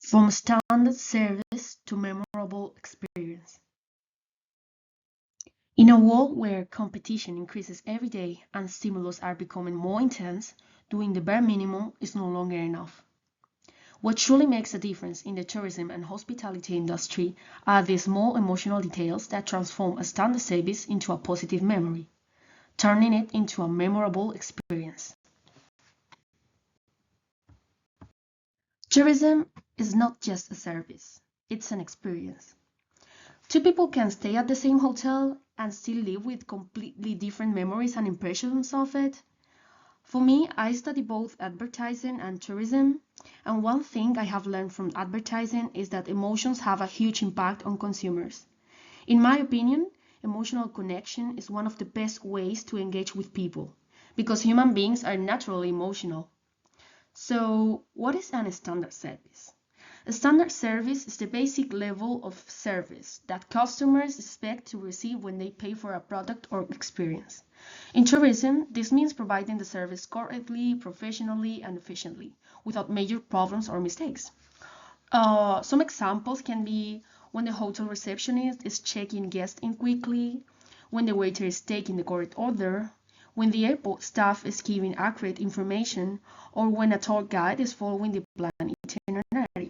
From standard service to memorable experience. In a world where competition increases every day and stimulus are becoming more intense, doing the bare minimum is no longer enough. What truly makes a difference in the tourism and hospitality industry are the small emotional details that transform a standard service into a positive memory, turning it into a memorable experience. Tourism is not just a service, it's an experience. Two people can stay at the same hotel and still live with completely different memories and impressions of it. For me, I study both advertising and tourism, and one thing I have learned from advertising is that emotions have a huge impact on consumers. In my opinion, emotional connection is one of the best ways to engage with people, because human beings are naturally emotional. So, what is an standard service? A standard service is the basic level of service that customers expect to receive when they pay for a product or experience. In tourism, this means providing the service correctly, professionally, and efficiently, without major problems or mistakes. Some examples can be when the hotel receptionist is checking guests in quickly, when the waiter is taking the correct order, when the airport staff is giving accurate information, or when a tour guide is following the planned itinerary.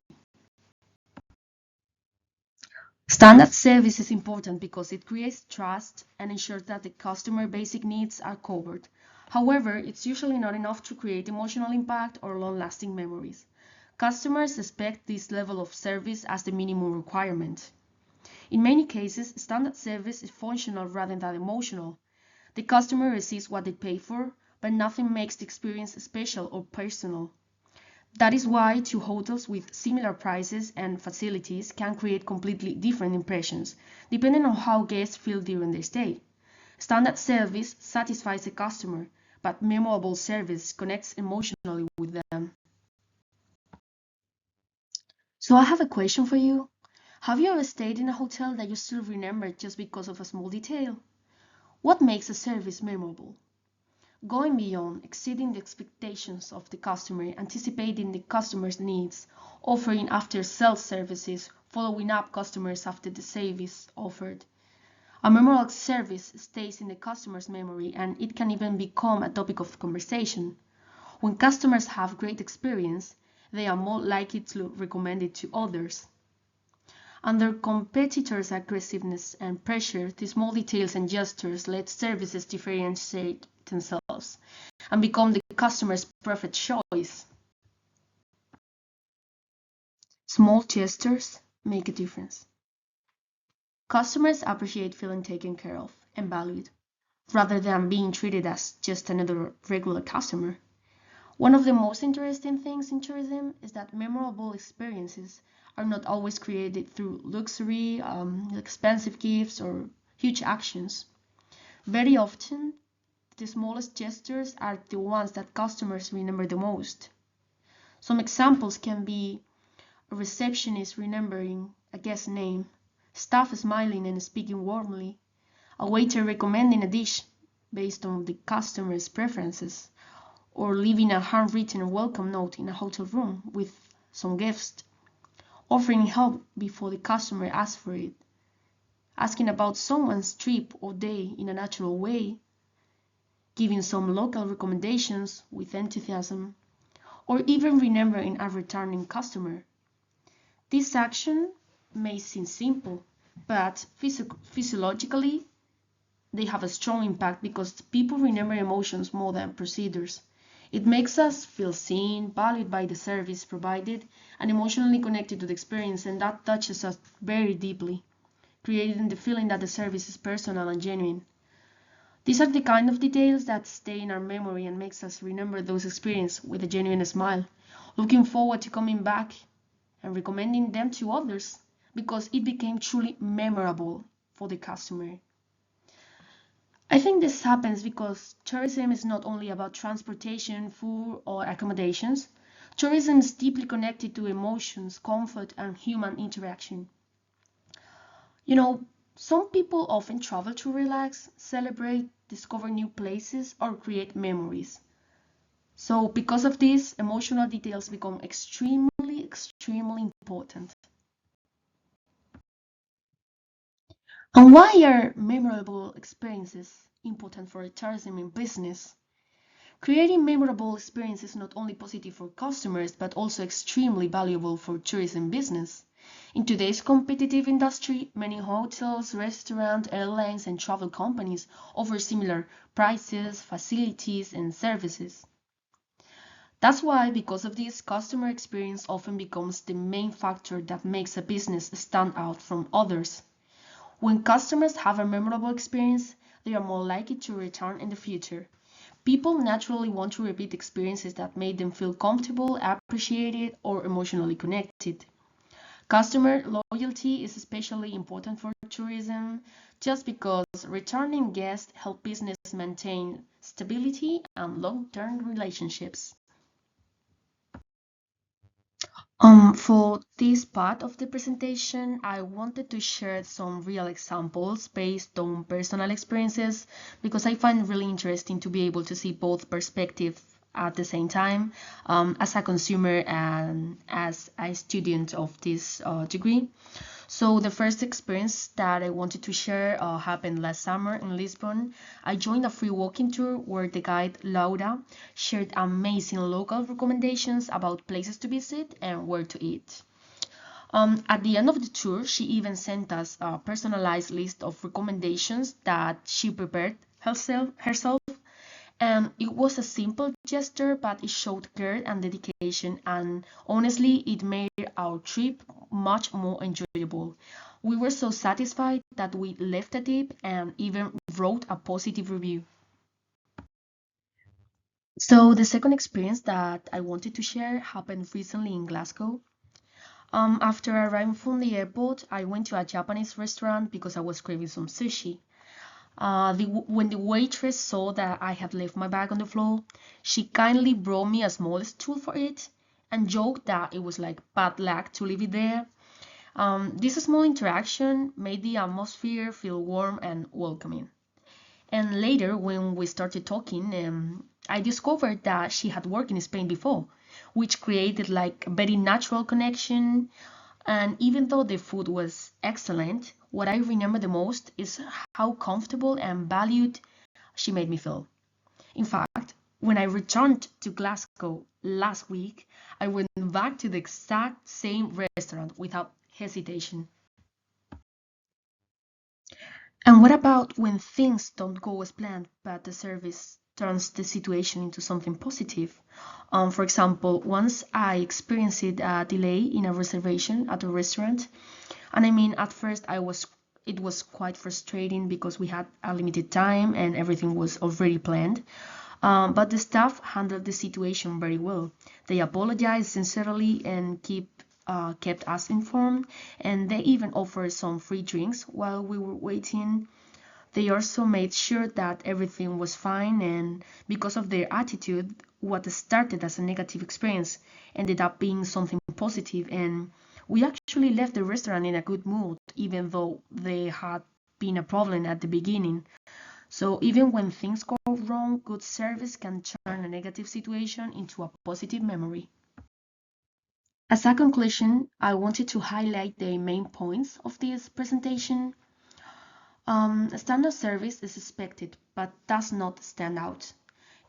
Standard service is important because it creates trust and ensures that the customer basic needs are covered. However, it's usually not enough to create emotional impact or long-lasting memories. Customers expect this level of service as the minimum requirement. In many cases, standard service is functional rather than emotional. The customer receives what they pay for, but nothing makes the experience special or personal. That is why two hotels with similar prices and facilities can create completely different impressions, depending on how guests feel during their stay. Standard service satisfies the customer, but memorable service connects emotionally with them. So I have a question for you. Have you ever stayed in a hotel that you still remember just because of a small detail? What makes a service memorable? Going beyond, exceeding the expectations of the customer, anticipating the customer's needs, offering after-sales services, following up customers after the service offered. A memorable service stays in the customer's memory and it can even become a topic of conversation. When customers have great experience, they are more likely to recommend it to others. Under competitors' aggressiveness and pressure, the small details and gestures let services differentiate themselves and become the customer's preferred choice. Small gestures make a difference. Customers appreciate feeling taken care of and valued, rather than being treated as just another regular customer. One of the most interesting things in tourism is that memorable experiences are not always created through luxury, expensive gifts, or huge actions. Very often, the smallest gestures are the ones that customers remember the most. Some examples can be a receptionist remembering a guest's name, staff smiling and speaking warmly, a waiter recommending a dish based on the customer's preferences, or leaving a handwritten welcome note in a hotel room with some guests, offering help before the customer asks for it, asking about someone's trip or day in a natural way, giving some local recommendations with enthusiasm, or even remembering a returning customer. This action may seem simple, but physiologically, they have a strong impact because people remember emotions more than procedures. It makes us feel seen, valued by the service provided, and emotionally connected to the experience, and that touches us very deeply, creating the feeling that the service is personal and genuine. These are the kind of details that stay in our memory and makes us remember those experiences with a genuine smile, looking forward to coming back and recommending them to others because it became truly memorable for the customer. I think this happens because tourism is not only about transportation, food, or accommodations. Tourism is deeply connected to emotions, comfort, and human interaction. You know, some people often travel to relax, celebrate, discover new places, or create memories. So, because of this, emotional details become extremely extremely important. And why are memorable experiences important for tourism in business? Creating memorable experiences is not only positive for customers but also extremely valuable for tourism business. In today's competitive industry, many hotels, restaurants, airlines, and travel companies offer similar prices, facilities, and services. That's why, because of this, customer experience often becomes the main factor that makes a business stand out from others. When customers have a memorable experience, they are more likely to return in the future. People naturally want to repeat experiences that made them feel comfortable, appreciated, or emotionally connected. Customer loyalty is especially important for tourism just because returning guests help business maintain stability and long-term relationships. For this part of the presentation, I wanted to share some real examples based on personal experiences because I find it really interesting to be able to see both perspectives at the same time as a consumer and as a student of this degree. So the first experience that I wanted to share happened last summer in Lisbon. I joined a free walking tour where the guide Laura shared amazing local recommendations about places to visit and where to eat. At the end of the tour, she even sent us a personalized list of recommendations that she prepared herself. And it was a simple gesture, but it showed care and dedication, and honestly, it made our trip much more enjoyable. We were so satisfied that we left a tip and even wrote a positive review. So the second experience that I wanted to share happened recently in Glasgow. After arriving from the airport, I went to a Japanese restaurant because I was craving some sushi. When the waitress saw that I had left my bag on the floor, she kindly brought me a small stool for it and joked that it was like bad luck to leave it there. This small interaction made the atmosphere feel warm and welcoming. And later, when we started talking, I discovered that she had worked in Spain before, which created like a very natural connection. And even though the food was excellent, what I remember the most is how comfortable and valued she made me feel. In fact, when I returned to Glasgow last week, I went back to the exact same restaurant without hesitation. And what about when things don't go as planned, but the service turns the situation into something positive? For example, once I experienced a delay in a reservation at a restaurant, and I mean, at first it was quite frustrating because we had a limited time and everything was already planned. But the staff handled the situation very well. They apologized sincerely and kept us informed, and they even offered some free drinks while we were waiting. They also made sure that everything was fine, and because of their attitude, what started as a negative experience ended up being something positive, and we actually left the restaurant in a good mood, even though they had been a problem at the beginning. So even when things go wrong, good service can turn a negative situation into a positive memory. As a conclusion, I wanted to highlight the main points of this presentation. Standard service is expected, but does not stand out.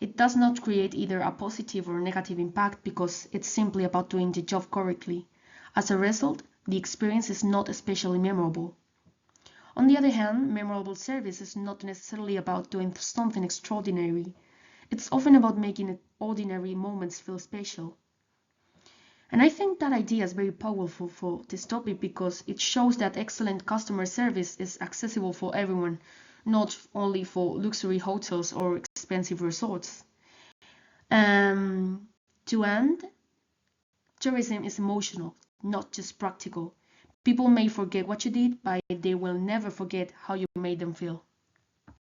It does not create either a positive or negative impact because it's simply about doing the job correctly. As a result, the experience is not especially memorable. On the other hand, memorable service is not necessarily about doing something extraordinary. It's often about making ordinary moments feel special. And I think that idea is very powerful for this topic because it shows that excellent customer service is accessible for everyone, not only for luxury hotels or expensive resorts. To end, tourism is emotional, not just practical. People may forget what you did, but they will never forget how you made them feel.